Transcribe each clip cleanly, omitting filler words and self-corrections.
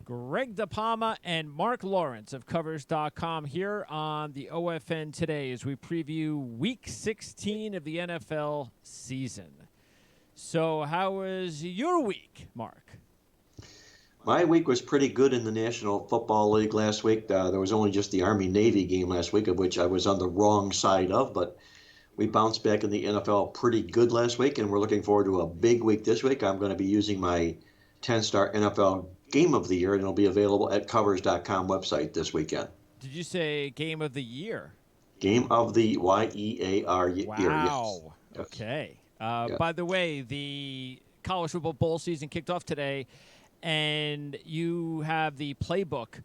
Greg DePalma and Mark Lawrence of Covers.com here on the OFN Today as we preview Week 16 of the NFL season. So how was your week, Mark? My week was pretty good in the National Football League last week. There was only just the Army-Navy game last week, of which I was on the wrong side of, but we bounced back in the NFL pretty good last week, and we're looking forward to a big week this week. I'm going to be using my 10-star NFL Game of the Year, and it'll be available at Covers.com website this weekend. Did you say Game of the Year? Game of the Y-E-A-R year, Wow. yes. Okay. Yeah. By the way, the College Football Bowl season kicked off today, and you have the Playbook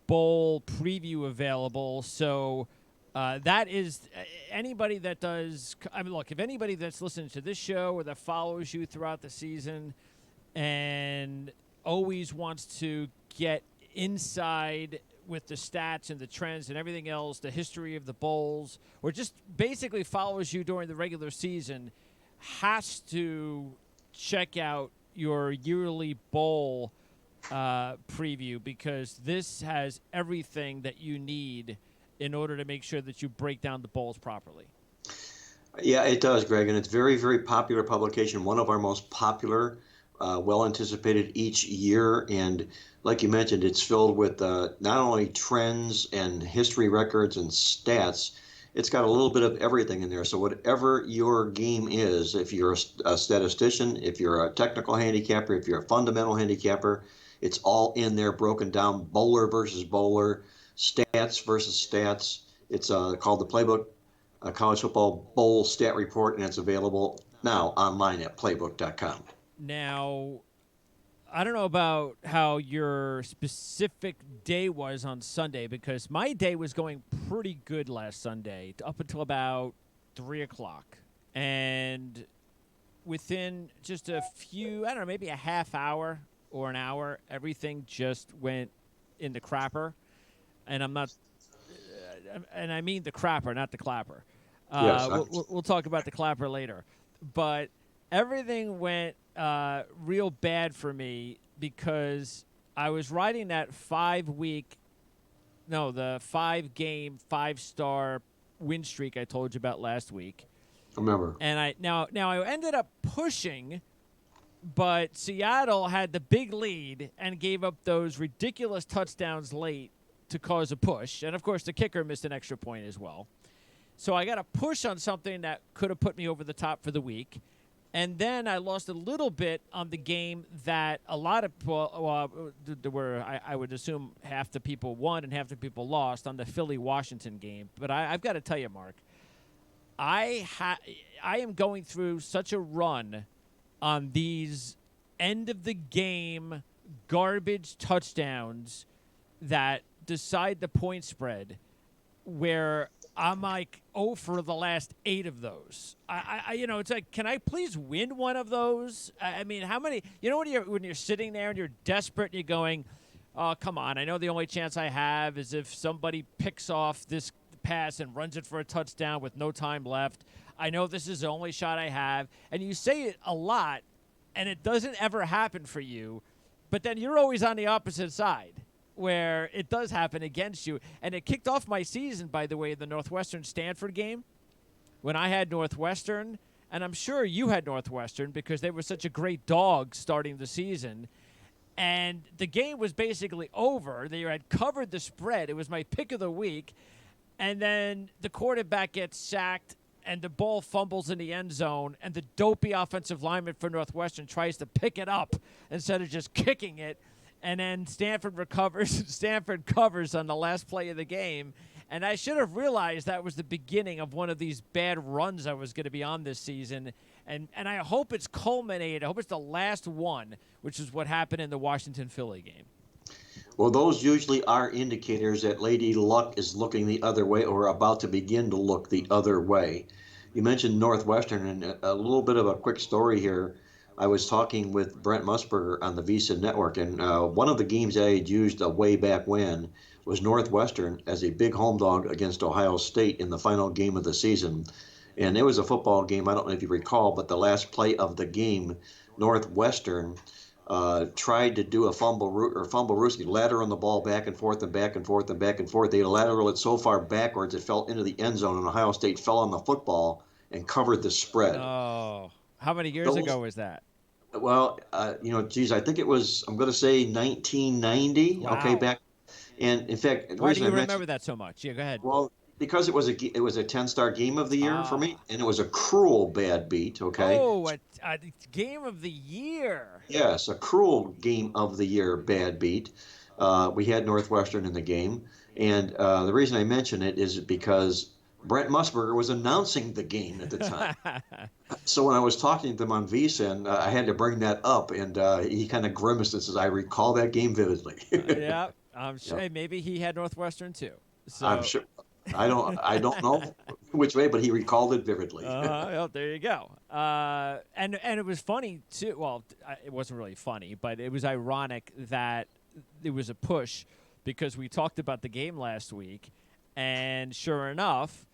Bowl preview available. So that is anybody that does – I mean, look, if anybody that's listening to this show or that follows you throughout the season and always wants to get inside with the stats and the trends and everything else, the history of the bowls, or just basically follows you during the regular season, has to check out your yearly bowl preview, because this has everything that you need in order to make sure that you break down the bowls properly. Yeah, it does, Greg, and it's very, very popular publication, one of our most popular, well anticipated each year. And like you mentioned, it's filled with not only trends and history records and stats, it's got a little bit of everything in there. So whatever your game is, if you're a statistician, if you're a technical handicapper, if you're a fundamental handicapper, it's all in there, broken down, bowler versus bowler, stats versus stats. It's called the Playbook College Football Bowl Stat Report, and it's available now online at playbook.com. Now, I don't know about how your specific day was on Sunday, because my day was going pretty good last Sunday up until about 3 o'clock. And within just a few, I don't know, maybe a half hour or an hour, everything just went in the crapper. And I'm not, and I mean the crapper, not the clapper. Yes, we'll talk about the clapper later. But everything went real bad for me, because I was riding that 5-game, 5-star win streak I told you about last week. I remember. And I ended up pushing, but Seattle had the big lead and gave up those ridiculous touchdowns late to cause a push. And, of course, the kicker missed an extra point as well. So I got a push on something that could have put me over the top for the week. And then I lost a little bit on the game that a lot of people, I would assume half the people won and half the people lost on the Philly-Washington game. But I've got to tell you, Mark, I am going through such a run on these end-of-the-game garbage touchdowns that decide the point spread, where I'm like, for the last 8 of those. It's like, can I please win one of those? I mean, how many? You know, when you're sitting there and you're desperate and you're going, oh, come on, I know the only chance I have is if somebody picks off this pass and runs it for a touchdown with no time left. I know this is the only shot I have. And you say it a lot, and it doesn't ever happen for you, but then you're always on the opposite side, where it does happen against you. And it kicked off my season, by the way, the Northwestern-Stanford game, when I had Northwestern, and I'm sure you had Northwestern because they were such a great dog starting the season. And the game was basically over. They had covered the spread. It was my pick of the week. And then the quarterback gets sacked, and the ball fumbles in the end zone, and the dopey offensive lineman for Northwestern tries to pick it up instead of just kicking it. And then Stanford recovers. Stanford covers on the last play of the game. And I should have realized that was the beginning of one of these bad runs I was going to be on this season. And I hope it's culminated. I hope it's the last one, which is what happened in the Washington-Philly game. Well, those usually are indicators that Lady Luck is looking the other way, or about to begin to look the other way. You mentioned Northwestern, and a little bit of a quick story here. I was talking with Brent Musburger on the Visa Network, and one of the games I had used way back when was Northwestern as a big home dog against Ohio State in the final game of the season. And it was a football game. I don't know if you recall, but the last play of the game, Northwestern tried to do a fumble rooski, lateral the ball back and forth and back and forth and back and forth. They lateral it so far backwards it fell into the end zone, and Ohio State fell on the football and covered the spread. Oh, how many years Those, ago was that? well, geez, I think it was, I'm going to say 1990. Okay, Wow. back. And in fact, the Why do reason I you mentioned, remember that so much? Yeah, go ahead. well, because it was a 10-star game of the year for me, Ah. and it was a cruel bad beat. Okay, Oh, a game of the year. yes, a cruel game of the year bad beat. We had Northwestern in the game, and the reason I mention it is because Brent Musburger was announcing the game at the time. So when I was talking to him on VSiN, I had to bring that up, and he kind of grimaced and says, "I recall that game vividly." Yeah, I'm sure. Yep, Hey, maybe he had Northwestern too. I'm So, sure. I don't know which way, but he recalled it vividly. well, there you go. And it was funny too. Well, it wasn't really funny, but it was ironic that it was a push because we talked about the game last week, and sure enough,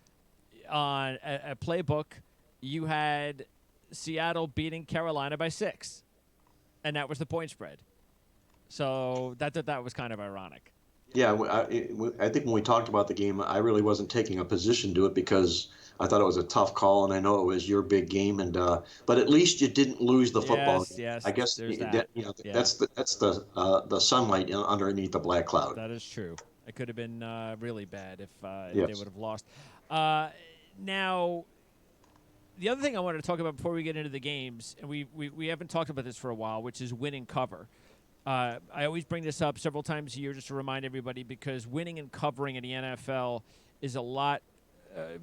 on a playbook, you had Seattle beating Carolina by 6, and that was the point spread. So that was kind of ironic. Yeah, I think when we talked about the game, I really wasn't taking a position to it because I thought it was a tough call, and I know it was your big game, and but at least you didn't lose the football Yes, game. yes, I guess there's that. that Yeah, that's the sunlight underneath the black cloud. that is true. It could have been really bad if they Yes. would have lost. Now, the other thing I wanted to talk about before we get into the games, and we haven't talked about this for a while, which is win and cover. I always bring this up several times a year just to remind everybody because winning and covering in the NFL is a lot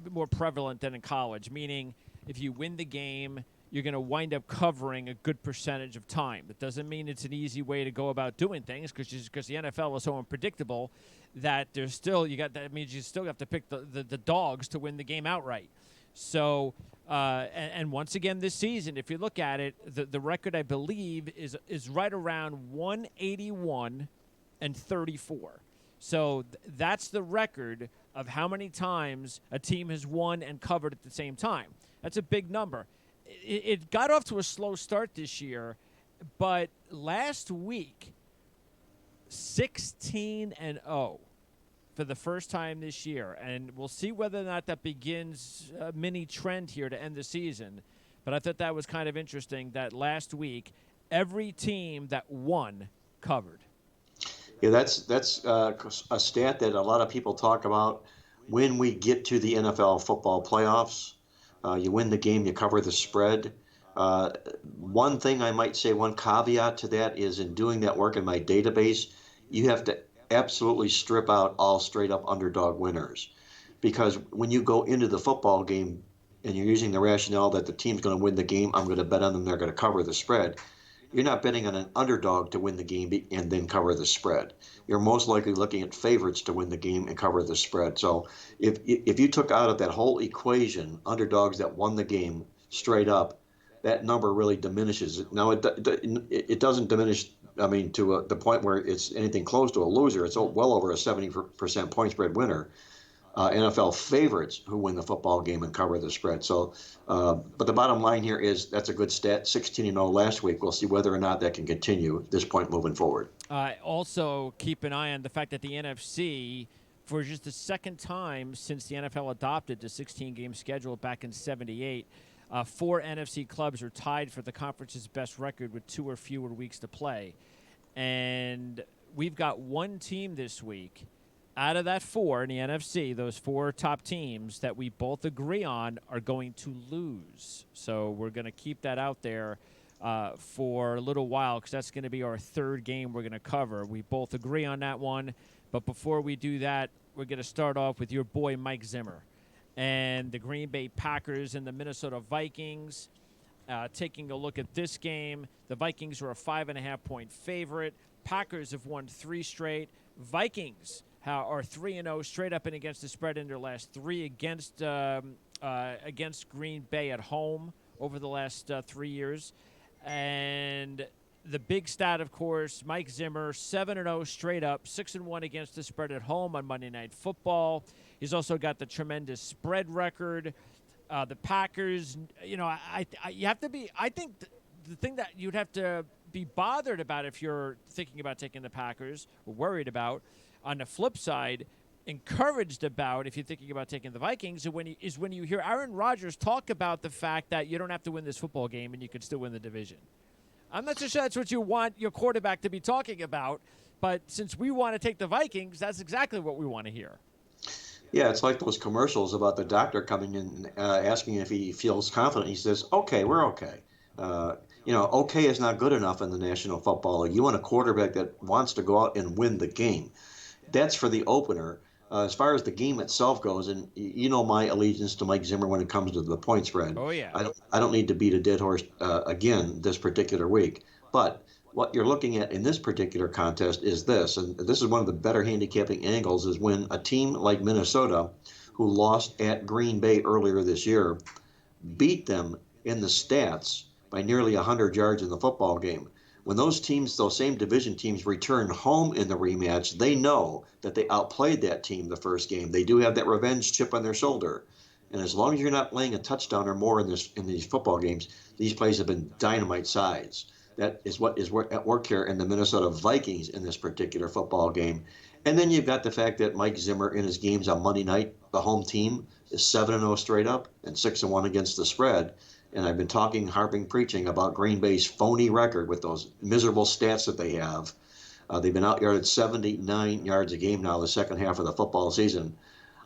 more prevalent than in college, meaning if you win the game, you're going to wind up covering a good percentage of time. That doesn't mean it's an easy way to go about doing things because the NFL is so unpredictable that there's still that means you still have to pick the dogs to win the game outright. So, and once again this season, if you look at it, the record I believe is right around 181 and 34. So that's the record of how many times a team has won and covered at the same time. That's a big number. It got off to a slow start this year, but last week, 16 and 0 for the first time this year, and we'll see whether or not that begins a mini trend here to end the season. But I thought that was kind of interesting that last week, every team that won covered. Yeah, that's a stat that a lot of people talk about when we get to the NFL football playoffs. You win the game, you cover the spread. Uh, One thing I might say, one caveat to that is in doing that work in my database, you have to absolutely strip out all straight up underdog winners. Because when you go into the football game and you're using the rationale that the team's going to win the game, I'm going to bet on them, they're going to cover the spread. You're not betting on an underdog to win the game and then cover the spread. You're most likely looking at favorites to win the game and cover the spread. So if you took out of that whole equation underdogs that won the game straight up, that number really diminishes. Now it doesn't diminish. I mean, to the point where it's anything close to a loser. It's well over a 70% point spread winner. NFL favorites who win the football game and cover the spread. So, but the bottom line here is that's a good stat. 16-0 last week. We'll see whether or not that can continue at this point moving forward. Also, keep an eye on the fact that the NFC, for just the second time since the NFL adopted the 16-game schedule back in '78, 4 NFC clubs are tied for the conference's best record with 2 or fewer weeks to play. And we've got one team this week out of that 4 in the NFC, those 4 top teams that we both agree on are going to lose. So we're going to keep that out there for a little while because that's going to be our 3rd game we're going to cover. We both agree on that one. But before we do that, we're going to start off with your boy Mike Zimmer and the Green Bay Packers and the Minnesota Vikings. Taking a look at this game, the Vikings are a 5.5-point favorite. Packers have won 3 straight. Vikings are 3-0 straight up and against the spread in their last 3 against Green Bay at home over the last 3 years. And the big stat, of course, Mike Zimmer, 7-0 straight up, 6-1 against the spread at home on Monday Night Football. He's also got the tremendous spread record. The Packers, you have to be. I think the thing that you'd have to be bothered about if you're thinking about taking the Packers or worried about. On the flip side, encouraged about if you're thinking about taking the Vikings is when you hear Aaron Rodgers talk about the fact that you don't have to win this football game and you can still win the division. I'm not so sure that's what you want your quarterback to be talking about, but since we want to take the Vikings, that's exactly what we want to hear. Yeah, it's like those commercials about the doctor coming in asking if he feels confident. He says, "Okay, we're okay." Uh, okay is not good enough in the National Football League. You want a quarterback that wants to go out and win the game. That's for the opener. As far as the game itself goes, and you know my allegiance to Mike Zimmer when it comes to the point spread. Oh, yeah. I don't need to beat a dead horse again this particular week. But what you're looking at in this particular contest is this, and this is one of the better handicapping angles, is when a team like Minnesota, who lost at Green Bay earlier this year, beat them in the stats by nearly 100 yards in the football game. When those teams, those same division teams, return home in the rematch, they know that they outplayed that team the first game. They do have that revenge chip on their shoulder. And as long as you're not laying a touchdown or more in these football games, these plays have been dynamite sides. That is what is at work here in the Minnesota Vikings in this particular football game. And then you've got the fact that Mike Zimmer in his games on Monday night, the home team is 7-0 straight up and 6-1 against the spread. And I've been harping, preaching about Green Bay's phony record with those miserable stats that they have. They've been outyarded 79 yards a game now the second half of the football season.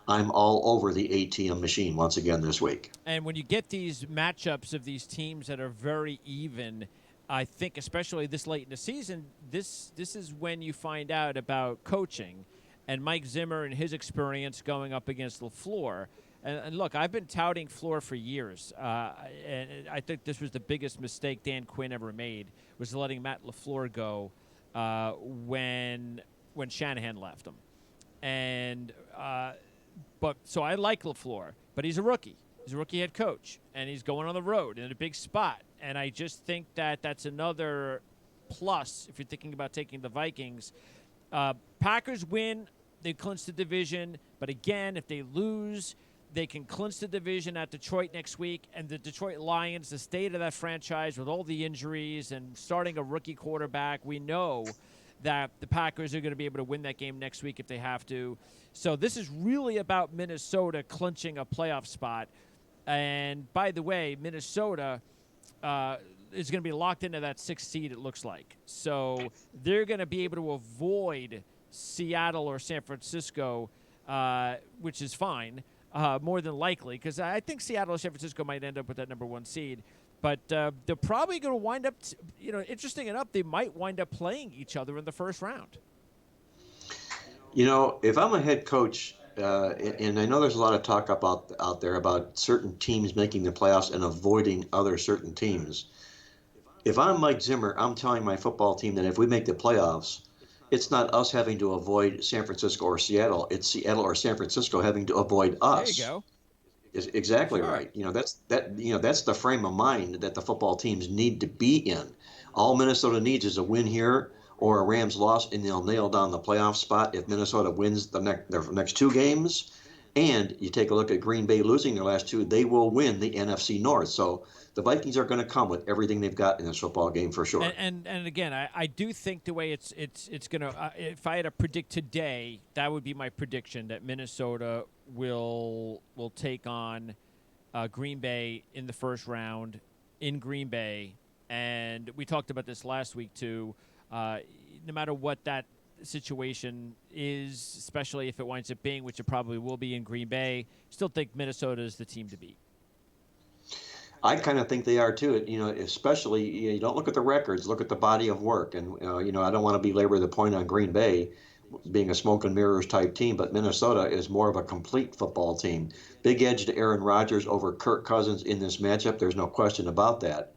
I'm all over the ATM machine once again this week. And when you get these matchups of these teams that are very even, I think especially this late in the season, this is when you find out about coaching and Mike Zimmer and his experience going up against LaFleur. And look, I've been touting Floor for years, and I think this was the biggest mistake Dan Quinn ever made, was letting Matt LaFleur go when Shanahan left him. And so I like LaFleur, but he's a rookie. He's a rookie head coach, and he's going on the road in a big spot. And I just think that that's another plus if you're thinking about taking the Vikings. Packers win, they clinch the division. But again, if they lose, they can clinch the division at Detroit next week. And the Detroit Lions, the state of that franchise with all the injuries and starting a rookie quarterback, we know that the Packers are going to be able to win that game next week if they have to. So this is really about Minnesota clinching a playoff spot. And by the way, Minnesota is going to be locked into that 6th seed, it looks like. So they're going to be able to avoid Seattle or San Francisco, which is fine, more than likely, because I think Seattle or San Francisco might end up with that number 1 seed. But they're probably going to wind up, interesting enough, they might wind up playing each other in the first round. If I'm a head coach, and I know there's a lot of talk out there about certain teams making the playoffs and avoiding other certain teams. If I'm Mike Zimmer, I'm telling my football team that if we make the playoffs, it's not us having to avoid San Francisco or Seattle. It's Seattle or San Francisco having to avoid us. There you go. Is exactly Sure. right. That's the frame of mind that the football teams need to be in. All Minnesota needs is a win here or a Rams loss, and they'll nail down the playoff spot if Minnesota wins their next 2 games. And you take a look at Green Bay losing their last 2, they will win the NFC North. So the Vikings are going to come with everything they've got in this football game for sure. And again, I do think the way it's going to, if I had to predict today, that would be my prediction, that Minnesota will take on Green Bay in the first round in Green Bay. And we talked about this last week too. No matter what that situation is, especially if it winds up being, which it probably will be in Green Bay, still think Minnesota is the team to beat. I kind of think they are too. Especially you don't look at the records, look at the body of work. And I don't want to belabor the point on Green Bay being a smoke and mirrors type team, but Minnesota is more of a complete football team. Big edge to Aaron Rodgers over Kirk Cousins in this matchup. There's no question about that.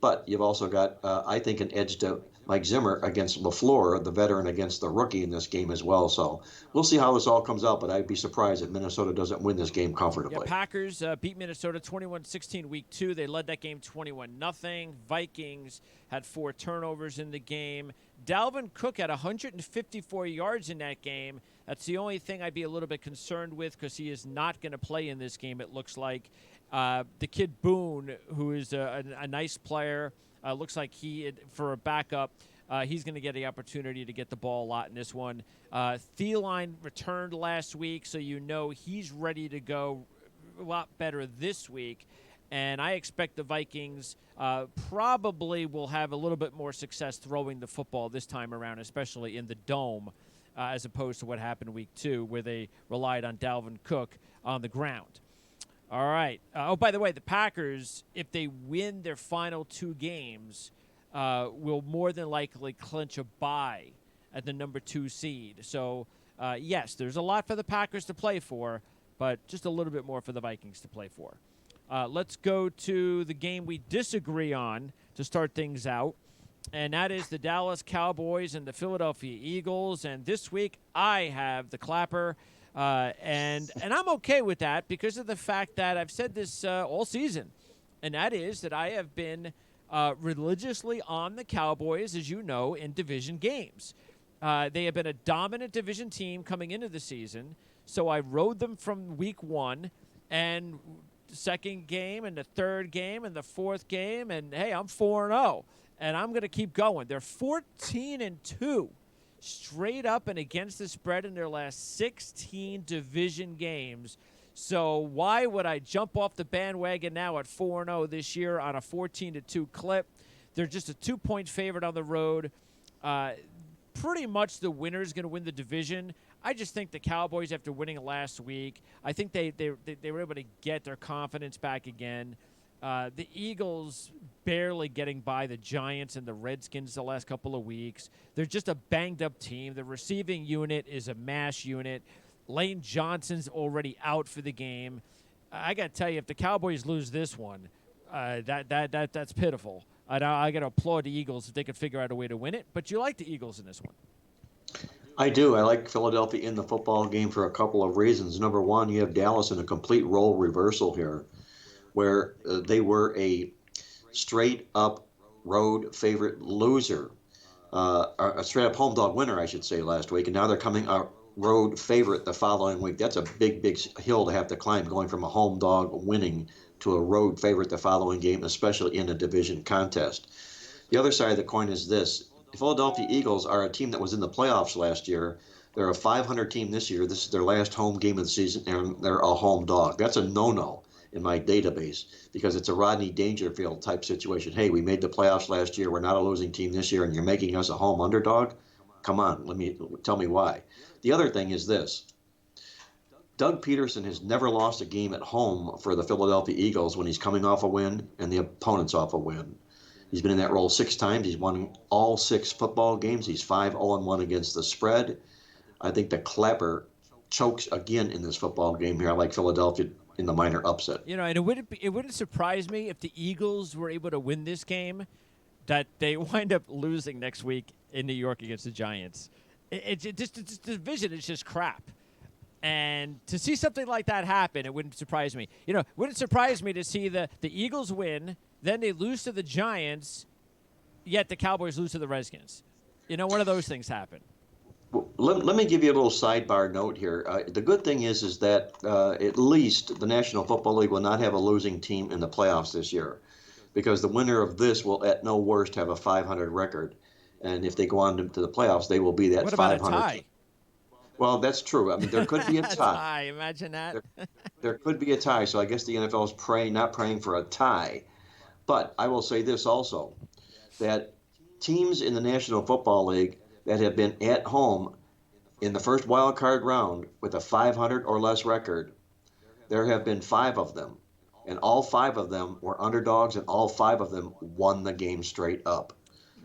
But you've also got, I think, an edge to Mike Zimmer against LaFleur, the veteran, against the rookie in this game as well. So we'll see how this all comes out, but I'd be surprised if Minnesota doesn't win this game comfortably. Yeah, Packers beat Minnesota 21-16 week 2. They led that game 21-0. Vikings had 4 turnovers in the game. Dalvin Cook had 154 yards in that game. That's the only thing I'd be a little bit concerned with because he is not going to play in this game, it looks like. The kid Boone, who is a nice player, Looks like for a backup, he's going to get the opportunity to get the ball a lot in this one. Thielen returned last week, so he's ready to go a lot better this week. And I expect the Vikings probably will have a little bit more success throwing the football this time around, especially in the dome, as opposed to what happened week 2, where they relied on Dalvin Cook on the ground. All right. By the way, the Packers, if they win their final 2 games, will more than likely clinch a bye at the number 2 seed. So, yes, there's a lot for the Packers to play for, but just a little bit more for the Vikings to play for. Let's go to the game we disagree on to start things out, and that is the Dallas Cowboys and the Philadelphia Eagles. And this week, I have the clapper. And I'm okay with that because of the fact that I've said this all season, and that is that I have been religiously on the Cowboys, as you know, in division games. They have been a dominant division team coming into the season, so I rode them from week 1 and the second game and the third game and the fourth game, and hey, I'm 4-0, and I'm going to keep going. They're 14-2. Straight up and against the spread in their last 16 division games. So why would I jump off the bandwagon now at 4-0 this year on a 14-2 clip? They're just a 2-point favorite on the road. Pretty much the winner's going to win the division. I just think the Cowboys, after winning last week, I think they were able to get their confidence back again. The Eagles barely getting by the Giants and the Redskins the last couple of weeks. They're just a banged-up team. The receiving unit is a mash unit. Lane Johnson's already out for the game. I got to tell you, if the Cowboys lose this one, that's pitiful. I got to applaud the Eagles if they could figure out a way to win it. But you like the Eagles in this one. I do. I like Philadelphia in the football game for a couple of reasons. Number one, you have Dallas in a complete role reversal here, where they were a straight-up road favorite loser, a straight-up home dog winner, I should say, last week, and now they're coming a road favorite the following week. That's a big, big hill to have to climb, going from a home dog winning to a road favorite the following game, especially in a division contest. The other side of the coin is this. The Philadelphia Eagles are a team that was in the playoffs last year. They're a 500 team this year. This is their last home game of the season, and they're a home dog. That's a no-no in my database because it's a Rodney Dangerfield type situation. Hey, we made the playoffs last year. We're not a losing team this year, and you're making us a home underdog? Come on, tell me why. The other thing is this. Doug Peterson has never lost a game at home for the Philadelphia Eagles when he's coming off a win and the opponent's off a win. He's been in that role 6 times. He's won all 6 football games. He's 5-0-1 against the spread. I think the clapper chokes again in this football game here. I like Philadelphia in the minor upset. You know, and it wouldn't surprise me if the Eagles were able to win this game, that they wind up losing next week in New York against the Giants. It's the division is just crap. And to see something like that happen, it wouldn't surprise me. You know, it wouldn't surprise me to see the Eagles win, then they lose to the Giants, yet the Cowboys lose to the Redskins. You know, one of those things happen. Well, let me give you a little sidebar note here. The good thing is that at least the National Football League will not have a losing team in the playoffs this year, because the winner of this will at no worst have a 500 record. And if they go on to the playoffs, they will be that 500. What about a tie? Well, that's true. I mean, there could be a tie. Imagine that. There could be a tie. So I guess the NFL is not praying for a tie. But I will say this also, that teams in the National Football League that have been at home in the first wild card round with a 500 or less record, there have been 5 of them. And all 5 of them were underdogs, and all 5 of them won the game straight up.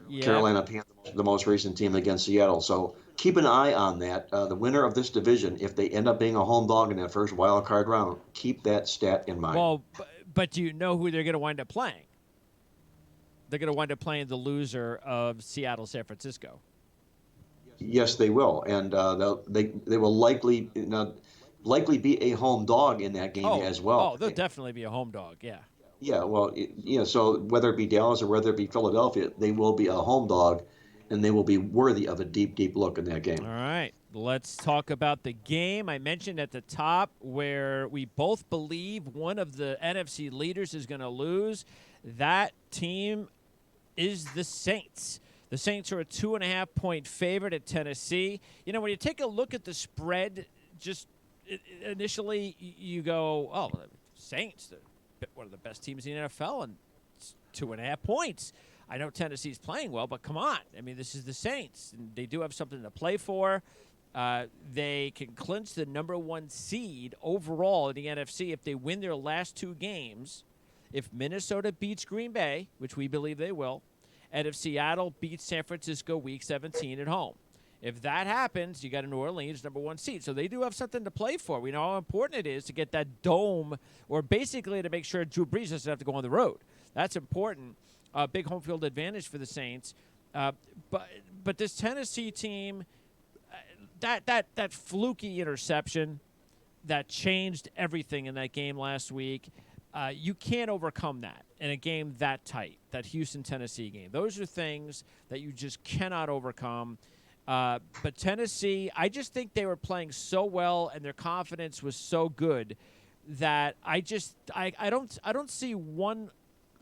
Yeah. Carolina Panthers, the most recent team against Seattle. So keep an eye on that. The winner of this division, if they end up being a home dog in that first wild card round, keep that stat in mind. Well, but do you know who they're going to wind up playing? They're going to wind up playing the loser of Seattle-San Francisco. Yes, they will, and they will likely be a home dog in that game as well. Oh, they'll definitely be a home dog. Yeah. Yeah, well, so whether it be Dallas or whether it be Philadelphia, they will be a home dog, and they will be worthy of a deep, deep look in that game. All right, let's talk about the game. I mentioned at the top where we both believe one of the NFC leaders is going to lose. That team is the Saints. The Saints are a 2.5-point favorite at Tennessee. You know, when you take a look at the spread, just initially you go, oh, the Saints, they're one of the best teams in the NFL, and it's 2.5 points. I know Tennessee's playing well, but come on. I mean, this is the Saints, and they do have something to play for. They can clinch the number 1 seed overall in the NFC if they win their last 2 games. If Minnesota beats Green Bay, which we believe they will, and if Seattle beats San Francisco Week 17 at home. If that happens, you got a New Orleans number 1 seed. So they do have something to play for. We know how important it is to get that dome, or basically to make sure Drew Brees doesn't have to go on the road. That's important. Big home field advantage for the Saints. But this Tennessee team, that fluky interception that changed everything in that game last week, you can't overcome that in a game that tight, that Houston-Tennessee game. Those are things that you just cannot overcome. But Tennessee, I just think they were playing so well and their confidence was so good that I don't see one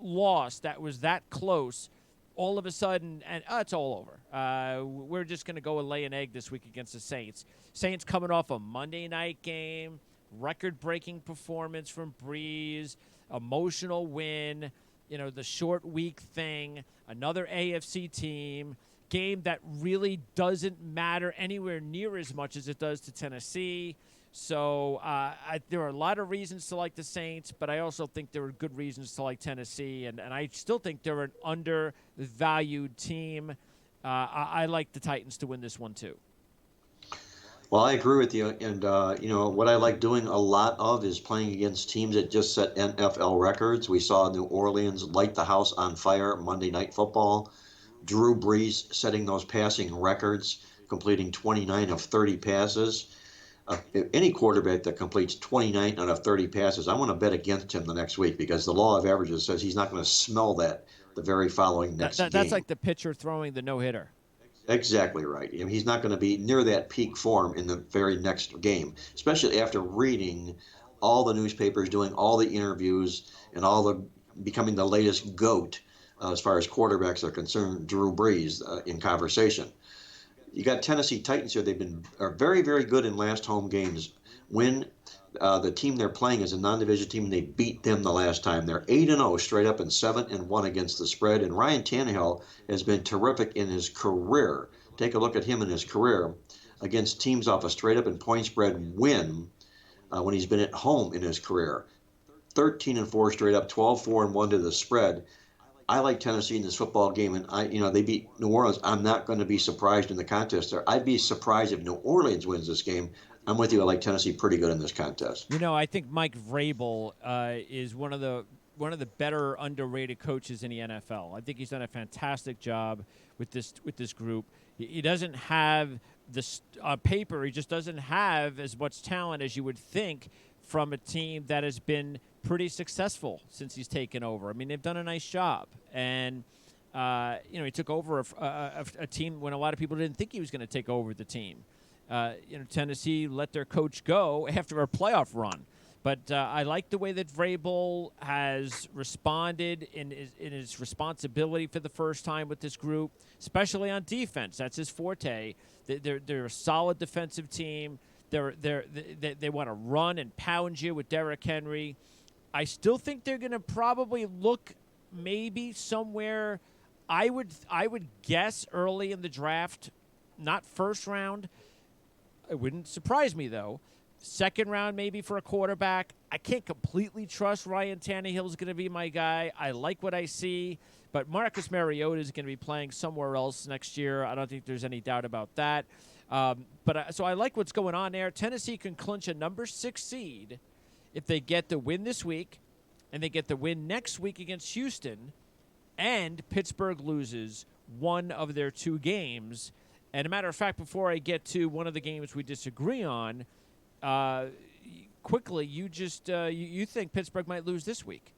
loss that was that close all of a sudden and it's all over. We're just going to go and lay an egg this week against the Saints. Saints coming off a Monday night game, record-breaking performance from Breeze, emotional win, the short week thing, another AFC team, game that really doesn't matter anywhere near as much as it does to Tennessee. So there are a lot of reasons to like the Saints, but I also think there are good reasons to like Tennessee, and I still think they're an undervalued team. I like the Titans to win this one too. Well, I agree with you, and what I like doing a lot of is playing against teams that just set NFL records. We saw New Orleans light the house on fire Monday Night Football. Drew Brees setting those passing records, completing 29 of 30 passes. Any quarterback that completes 29 out of 30 passes, I want to bet against him the next week because the law of averages says he's not going to smell that the very following next game. That's like the pitcher throwing the no-hitter. Exactly right. He's not going to be near that peak form in the very next game, especially after reading all the newspapers, doing all the interviews, and becoming the latest GOAT as far as quarterbacks are concerned, Drew Brees in conversation. You got Tennessee Titans here. Are very, very good in last home games. When the team they're playing is a non-division team, and they beat them the last time. They're 8-0 straight up and 7-1 against the spread. And Ryan Tannehill has been terrific in his career. Take a look at him in his career against teams off a straight up and point spread win when he's been at home in his career. 13-4 straight up, 12-4-1 to the spread. I like Tennessee in this football game, and they beat New Orleans. I'm not going to be surprised in the contest there. I'd be surprised if New Orleans wins this game. I'm with you. I like Tennessee pretty good in this contest. I think Mike Vrabel is one of the better underrated coaches in the NFL. I think he's done a fantastic job with this group. He doesn't have this on paper. He just doesn't have as much talent as you would think from a team that has been pretty successful since he's taken over. I mean, they've done a nice job, and he took over a team when a lot of people didn't think he was going to take over the team. Tennessee let their coach go after a playoff run. But I like the way that Vrabel has responded in his responsibility for the first time with this group, especially on defense. That's his forte. They're a solid defensive team. They want to run and pound you with Derrick Henry. I still think they're going to probably look maybe somewhere. I would guess early in the draft, not first round. It wouldn't surprise me though. Second round maybe for a quarterback. I can't completely trust Ryan Tannehill is going to be my guy. I like what I see, but Marcus Mariota is going to be playing somewhere else next year. I don't think there's any doubt about that. So I like what's going on there. Tennessee can clinch a number 6 seed if they get the win this week and they get the win next week against Houston, and Pittsburgh loses one of their 2 games. And a matter of fact, before I get to one of the games we disagree on, quickly, you think Pittsburgh might lose this week?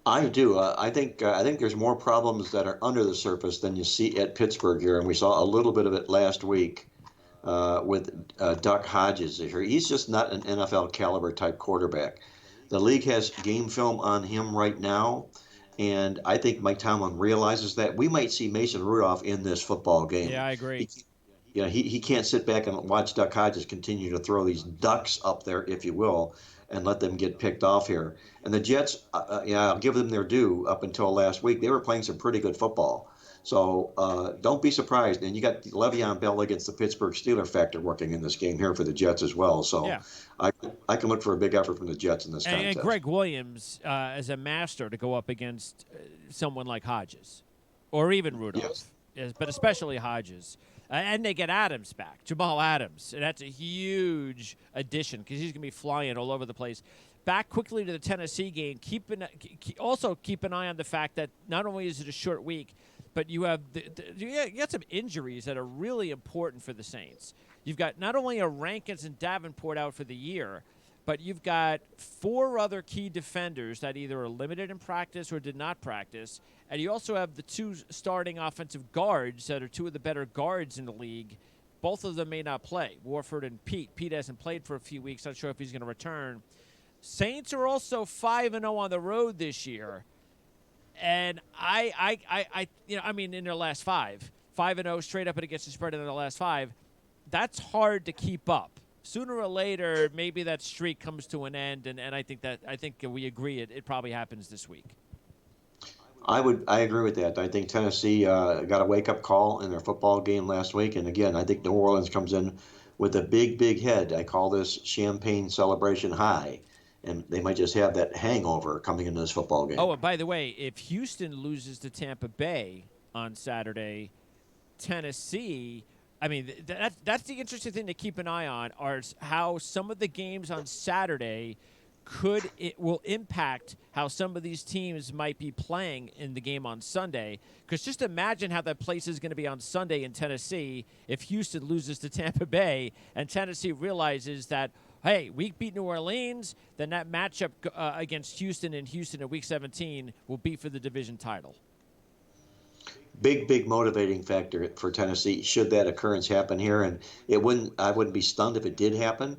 I do. I think there's more problems that are under the surface than you see at Pittsburgh here, and we saw a little bit of it last week with Duck Hodges here. He's just not an NFL caliber type quarterback. The league has game film on him right now, And I think Mike Tomlin realizes that we might see Mason Rudolph in this football Yeah, game. I He, agree. he can't sit back and watch Duck Hodges continue to throw these ducks up there, if you will, and let them get picked off here. And the Jets, yeah, I'll give them their due. Up until last week, they were playing some pretty good football. So don't be surprised. And you got Le'Veon Bell against the Pittsburgh Steeler factor working in this game here for the Jets as well. So Yeah. I, I can look for a big effort from the Jets in this And contest. Greg Williams is a master to go up against someone like Hodges or even Yes. Rudolph, yes, but especially Hodges. And they get Adams back, Jamal Adams. And that's a huge addition because he's going to be flying all over the place. Back quickly to the Tennessee game. Also keep an eye on the fact that not only is it a short week, but you have you got some injuries that are really important for the Saints. You've got not only a Rankins and Davenport out for the year, but you've got 4 other key defenders that either are limited in practice or did not practice. And you also have the 2 starting offensive guards that are 2 of the better guards in the league. Both of them may not play, Warford and Pete. Pete hasn't played for a few weeks. Not sure if he's going to return. Saints are also 5-0 on the road this year. And in their last 5-0 straight up and against the spread in their last 5, that's hard to keep up. Sooner or later, maybe that streak comes to an end, and I think we agree it probably happens this week. I agree with that. I think Tennessee got a wake up call in their football game last week, and again, I think New Orleans comes in with a big head. I call this champagne celebration high, and they might just have that hangover coming into this football game. Oh, and by the way, if Houston loses to Tampa Bay on Saturday, Tennessee. I mean, that's the interesting thing to keep an eye on are how some of the games on Saturday will impact how some of these teams might be playing in the game on Sunday. Because just imagine how that place is going to be on Sunday in Tennessee if Houston loses to Tampa Bay and Tennessee realizes that, hey, we beat New Orleans, then that matchup against Houston in Week 17 will be for the division title. Big motivating factor for Tennessee should that occurrence happen here, and I wouldn't be stunned if it did happen.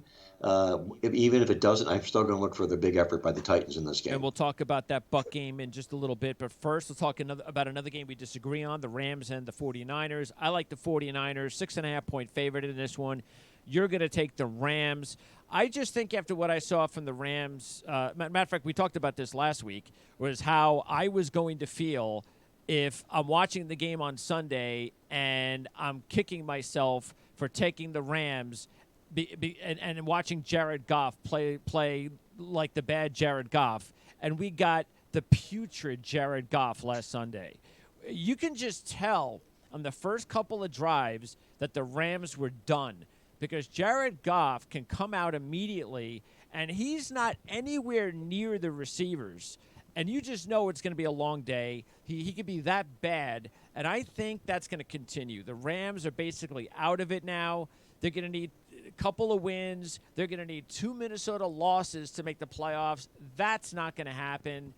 Even if it doesn't, I'm still going to look for the big effort by the Titans in this game. And we'll talk about that Buck game in just a little bit. But first, let's talk about another game we disagree on, the Rams and the 49ers. I like the 49ers, 6.5-point favorite in this one. You're going to take the Rams. I just think after what I saw from the Rams, matter of fact, we talked about this last week, was how I was going to feel if I'm watching the game on Sunday and I'm kicking myself for taking the Rams and watching Jared Goff play like the bad Jared Goff, and we got the putrid Jared Goff last Sunday. You can just tell on the first couple of drives that the Rams were done because Jared Goff can come out immediately, and he's not anywhere near the receivers. And you just know it's going to be a long day. He could be that bad, and I think that's going to continue. The Rams are basically out of it now. They're going to need a couple of wins. They're going to need 2 Minnesota losses to make the playoffs. That's not going to happen.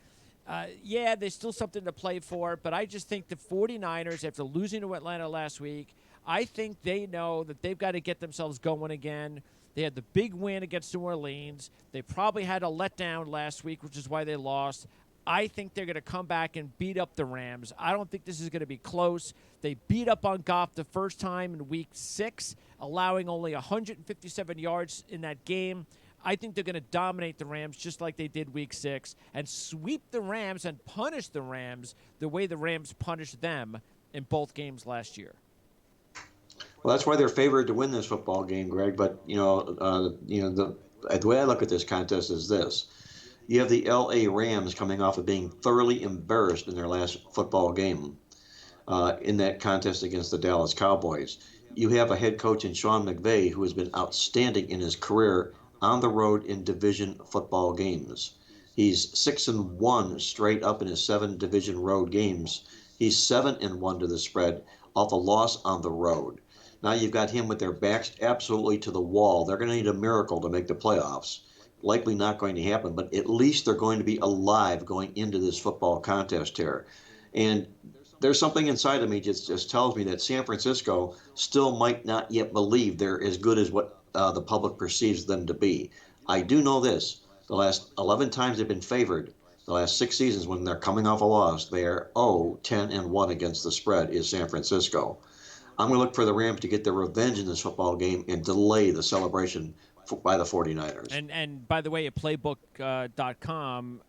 Yeah, there's still something to play for, but I just think the 49ers, after losing to Atlanta last week, I think they know that they've got to get themselves going again. They had the big win against New Orleans. They probably had a letdown last week, which is why they lost. I think they're going to come back and beat up the Rams. I don't think this is going to be close. They beat up on Goff the first time in Week 6, allowing only 157 yards in that game. I think they're going to dominate the Rams just like they did Week 6 and sweep the Rams and punish the Rams the way the Rams punished them in both games last year. Well, that's why they're favored to win this football game, Greg. But the way I look at this contest is this: you have the L.A. Rams coming off of being thoroughly embarrassed in their last football game in that contest against the Dallas Cowboys. You have a head coach in Sean McVay who has been outstanding in his career on the road in division football games. He's 6-1 straight up in his 7 division road games. He's 7-1 to the spread off a loss on the road. Now you've got him with their backs absolutely to the wall. They're going to need a miracle to make the playoffs. Likely not going to happen, but at least they're going to be alive going into this football contest here. And there's something inside of me just tells me that San Francisco still might not yet believe they're as good as what the public perceives them to be. I do know this: the last 11 times they've been favored, The last 6 seasons, when they're coming off a loss, they're 0-10-1 against the spread is San Francisco. I'm going to look for the Rams to get their revenge in this football game and delay the celebration by the 49ers. And by the way, at playbook.com,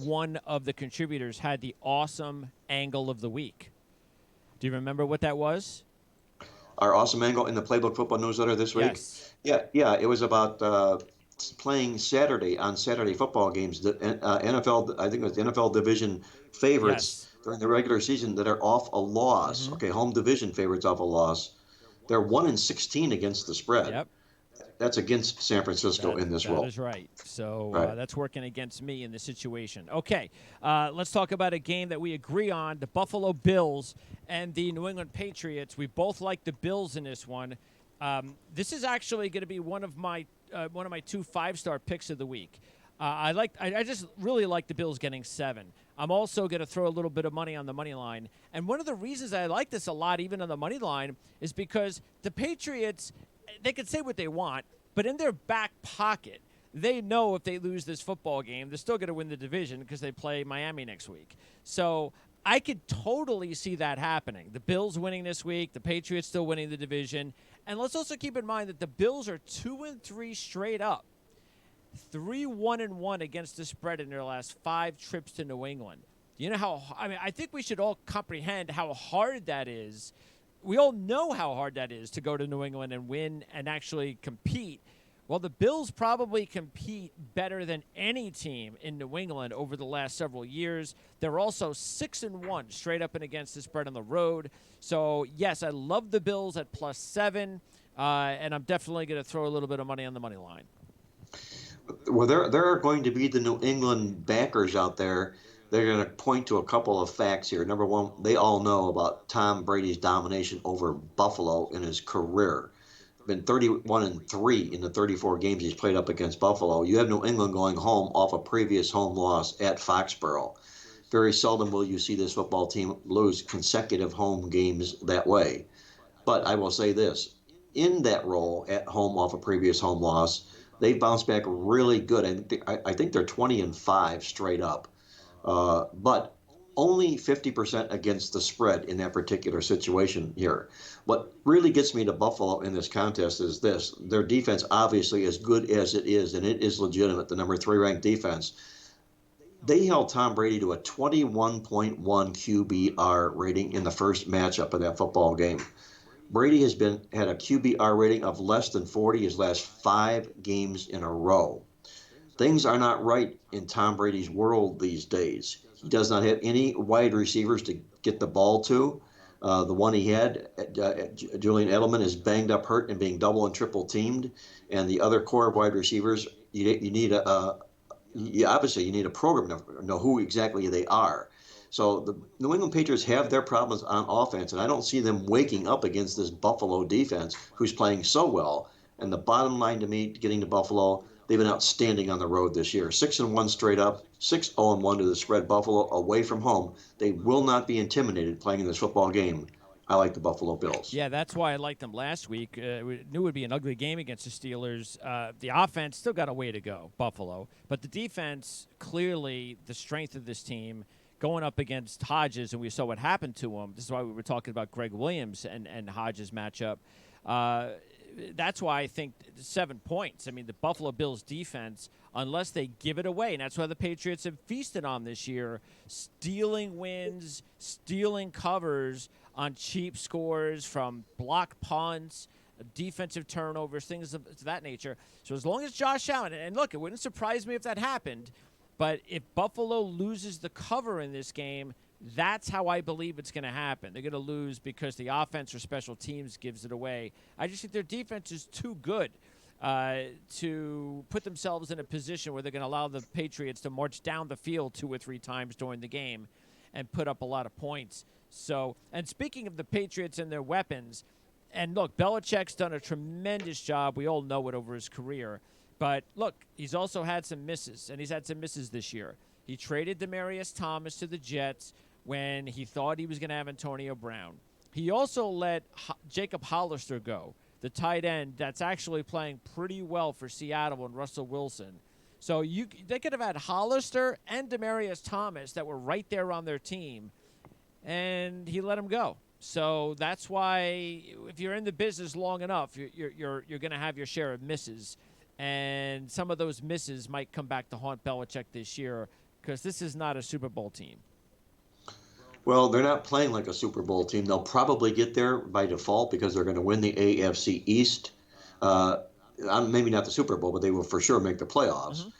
one of the contributors had the awesome angle of the week. Do you remember what that was? Our awesome angle in the Playbook Football newsletter this week. Yes. Yeah, it was about playing Saturday football games. The NFL, I think it was the NFL division favorites Yes. during the regular season that are off a loss. Mm-hmm. Okay, home division favorites off a loss. They're 1-16 against the spread. Yep. That's against San Francisco in this That role. is right. So Right. that's working against me in this situation. Okay, let's talk about a game that we agree on: the Buffalo Bills and the New England Patriots. We both like the Bills in this one. This is actually going to be one of my 2 5-star picks of the week. I just really like the Bills getting 7. I'm also going to throw a little bit of money on the money line. And one of the reasons I like this a lot, even on the money line, is because the Patriots, they can say what they want, but in their back pocket, they know if they lose this football game, they're still going to win the division because they play Miami next week. So I could totally see that happening. The Bills winning this week, the Patriots still winning the division. And let's also keep in mind that the Bills are 2-3 straight up. 3-1-1 against the spread in their last 5 trips to New England. You know how, I think we should all comprehend how hard that is. We all know how hard that is to go to New England and win and actually compete. Well, the Bills probably compete better than any team in New England over the last several years. They're also 6-1 straight up and against the spread on the road. So, yes, I love the Bills at +7, and I'm definitely going to throw a little bit of money on the money line. Well, there are going to be the New England backers out there. They're going to point to a couple of facts here. Number one, they all know about Tom Brady's domination over Buffalo in his career. Been 31-3 in the 34 games he's played up against Buffalo. You have New England going home off a previous home loss at Foxborough. Very seldom will you see this football team lose consecutive home games that way. But I will say this, in that role at home off a previous home loss, they bounced back really good. I think they're 20-5 straight up. But only 50% against the spread in that particular situation here. What really gets me to Buffalo in this contest is this. Their defense obviously as good as it is, and it is legitimate, the number 3 ranked defense. They held Tom Brady to a 21.1 QBR rating in the first matchup of that football game. Brady has had a QBR rating of less than 40 his last 5 games in a row. Things are not right in Tom Brady's world these days. He does not have any wide receivers to get the ball to. The one he had, Julian Edelman, is banged up, hurt, and being double and triple teamed. And the other core of wide receivers, you need obviously you need a program to know who exactly they are. So the New England Patriots have their problems on offense, and I don't see them waking up against this Buffalo defense who's playing so well. And the bottom line to me, getting to Buffalo, they've been outstanding on the road this year. 6-1 straight up, 6-0-1 to the spread. Buffalo away from home. They will not be intimidated playing in this football game. I like the Buffalo Bills. Yeah, that's why I liked them last week. We knew it would be an ugly game against the Steelers. The offense still got a way to go, Buffalo. But the defense, clearly the strength of this team going up against Hodges, and we saw what happened to him. This is why we were talking about Greg Williams and Hodges matchup. That's why I think 7 points. I mean, the Buffalo Bills defense, unless they give it away, and that's why the Patriots have feasted on this year, stealing wins, stealing covers on cheap scores from block punts, defensive turnovers, things of that nature. So as long as Josh Allen, and look, it wouldn't surprise me if that happened, but if Buffalo loses the cover in this game, that's how I believe it's going to happen. They're going to lose because the offense or special teams gives it away. I just think their defense is too good to put themselves in a position where they're going to allow the Patriots to march down the field 2 or 3 times during the game and put up a lot of points. So, and speaking of the Patriots and their weapons, and look, Belichick's done a tremendous job. We all know it over his career. But look, he's also had some misses, and he's had some misses this year. He traded Demaryius Thomas to the Jets when he thought he was going to have Antonio Brown. He also let Jacob Hollister go, the tight end that's actually playing pretty well for Seattle and Russell Wilson. So they could have had Hollister and Demaryius Thomas that were right there on their team, and he let them go. So that's why if you're in the business long enough, you're going to have your share of misses, and some of those misses might come back to haunt Belichick this year because this is not a Super Bowl team. Well, they're not playing like a Super Bowl team. They'll probably get there by default because they're going to win the AFC East. Uh, Maybe not the Super Bowl, but they will for sure make the playoffs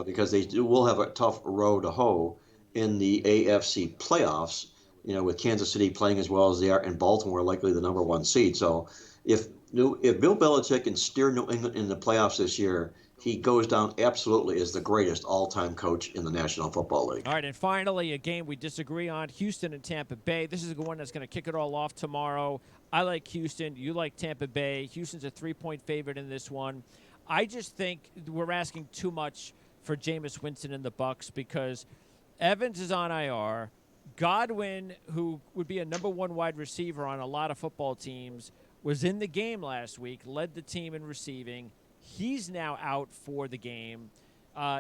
because will have a tough row to hoe in the AFC playoffs. With Kansas City playing as well as they are, and Baltimore likely the number one seed. So if Bill Belichick can steer New England in the playoffs this year, he goes down absolutely as the greatest all-time coach in the National Football League. All right, and finally, a game we disagree on, Houston and Tampa Bay. This is the one that's going to kick it all off tomorrow. I like Houston. You like Tampa Bay. Houston's a 3-point favorite in this one. I just think we're asking too much for Jameis Winston and the Bucs because Evans is on IR. Godwin, who would be a number one wide receiver on a lot of football teams, was in the game last week, led the team in receiving. He's now out for the game.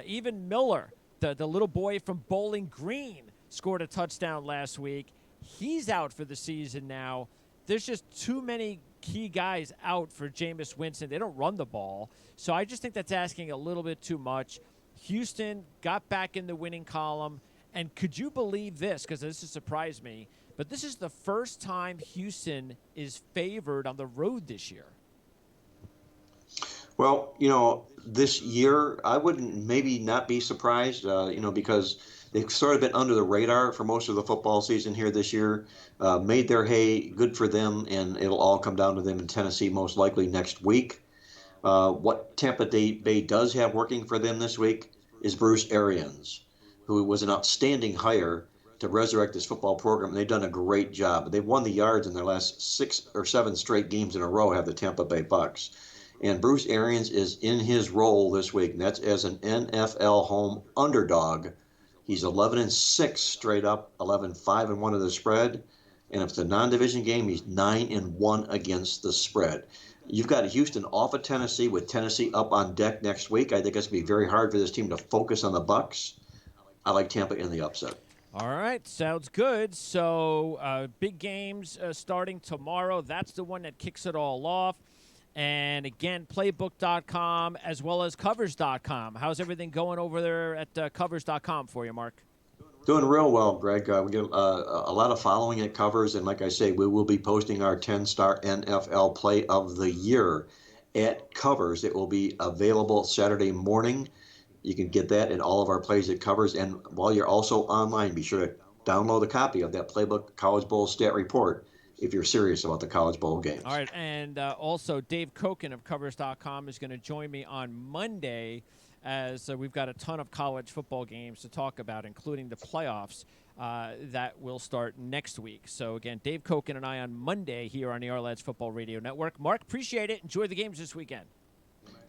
Even Miller, the little boy from Bowling Green, scored a touchdown last week. He's out for the season now. There's just too many key guys out for Jameis Winston. They don't run the ball. So I just think that's asking a little bit too much. Houston got back in the winning column. And could you believe this? Because this has surprised me. But this is the first time Houston is favored on the road this year. Well, this year I wouldn't maybe not be surprised, because they've sort of been under the radar for most of the football season here this year. Made their hay, good for them, and it'll all come down to them in Tennessee most likely next week. What Tampa Bay does have working for them this week is Bruce Arians, who was an outstanding hire to resurrect this football program. They've done a great job. They've won the yards in their last 6 or 7 straight games in a row, have the Tampa Bay Bucks. And Bruce Arians is in his role this week, and that's as an NFL home underdog. He's 11-6 straight up, 11-5-1 of the spread. And if it's a non-division game, he's 9-1 against the spread. You've got Houston off of Tennessee with Tennessee up on deck next week. I think it's going to be very hard for this team to focus on the Bucks. I like Tampa in the upset. All right, sounds good. So big games starting tomorrow. That's the one that kicks it all off. And again, playbook.com as well as covers.com. How's everything going over there at covers.com for you, Mark? Doing real well, Greg. We get a lot of following at Covers. And like I say, we will be posting our 10-star NFL play of the year at Covers. It will be available Saturday morning. You can get that in all of our plays at Covers. And while you're also online, be sure to download a copy of that Playbook College Bowl Stat Report if you're serious about the College Bowl games. All right, and also Dave Koken of Covers.com is going to join me on Monday as we've got a ton of college football games to talk about, including the playoffs that will start next week. So, again, Dave Koken and I on Monday here on the Our Football Radio Network. Mark, appreciate it. Enjoy the games this weekend.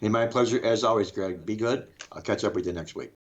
Hey, my pleasure as always, Greg. Be good. I'll catch up with you next week.